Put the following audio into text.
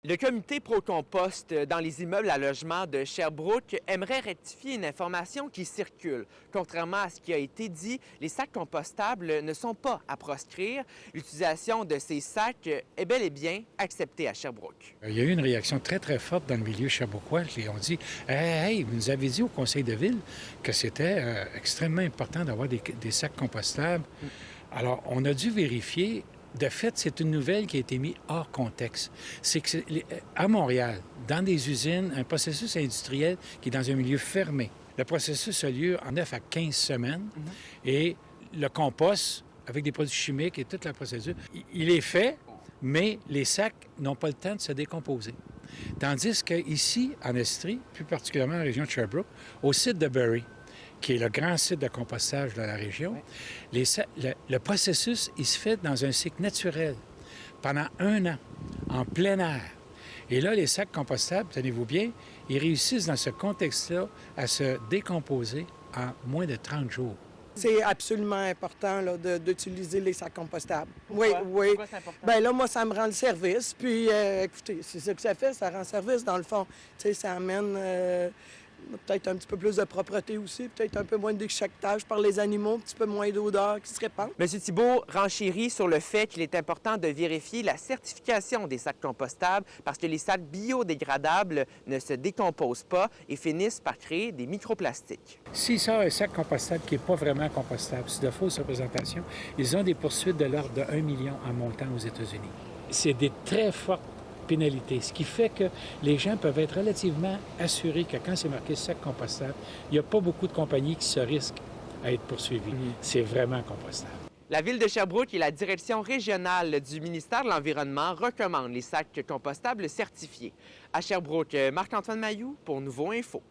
Le comité pro-compost dans les immeubles à logement de Sherbrooke aimerait rectifier une information qui circule. Contrairement à ce qui a été dit, les sacs compostables ne sont pas à proscrire. L'utilisation de ces sacs est bel et bien acceptée à Sherbrooke. Il y a eu une réaction très, très forte dans le milieu sherbrookois qui ont dit « Hey, vous nous avez dit au conseil de ville que c'était extrêmement important d'avoir des sacs compostables. » Alors, on a dû vérifier. De fait, c'est une nouvelle qui a été mise hors contexte. C'est que à Montréal, dans des usines, un processus industriel qui est dans un milieu fermé. Le processus a lieu en 9 à 15 semaines et le compost, avec des produits chimiques et toute la procédure, il est fait, mais les sacs n'ont pas le temps de se décomposer. Tandis qu'ici, en Estrie, plus particulièrement dans la région de Sherbrooke, au site de Bury, qui est le grand site de compostage de la région, le processus, il se fait dans un cycle naturel, pendant 1 an, en plein air. Et là, les sacs compostables, tenez-vous bien, ils réussissent dans ce contexte-là à se décomposer en moins de 30 jours. C'est absolument important d'utiliser les sacs compostables. Pourquoi? Oui. Pourquoi c'est important? Bien là, moi, ça me rend le service. Puis, écoutez, c'est ça que ça fait, ça rend service dans le fond. Tu sais, ça amène peut-être un petit peu plus de propreté aussi, peut-être un peu moins de déchiquetage par les animaux, un petit peu moins d'odeur qui se répand. M. Thibault renchérit sur le fait qu'il est important de vérifier la certification des sacs compostables parce que les sacs biodégradables ne se décomposent pas et finissent par créer des microplastiques. S'il sort un sac compostable qui n'est pas vraiment compostable, c'est de fausses représentations, ils ont des poursuites de l'ordre de 1 million en montant aux États-Unis. C'est des très fortes pénalités, ce qui fait que les gens peuvent être relativement assurés que quand c'est marqué sac compostable, il n'y a pas beaucoup de compagnies qui se risquent à être poursuivies. C'est vraiment compostable. La Ville de Sherbrooke et la direction régionale du ministère de l'Environnement recommandent les sacs compostables certifiés. À Sherbrooke, Marc-Antoine Mailloux pour Nouveau Info.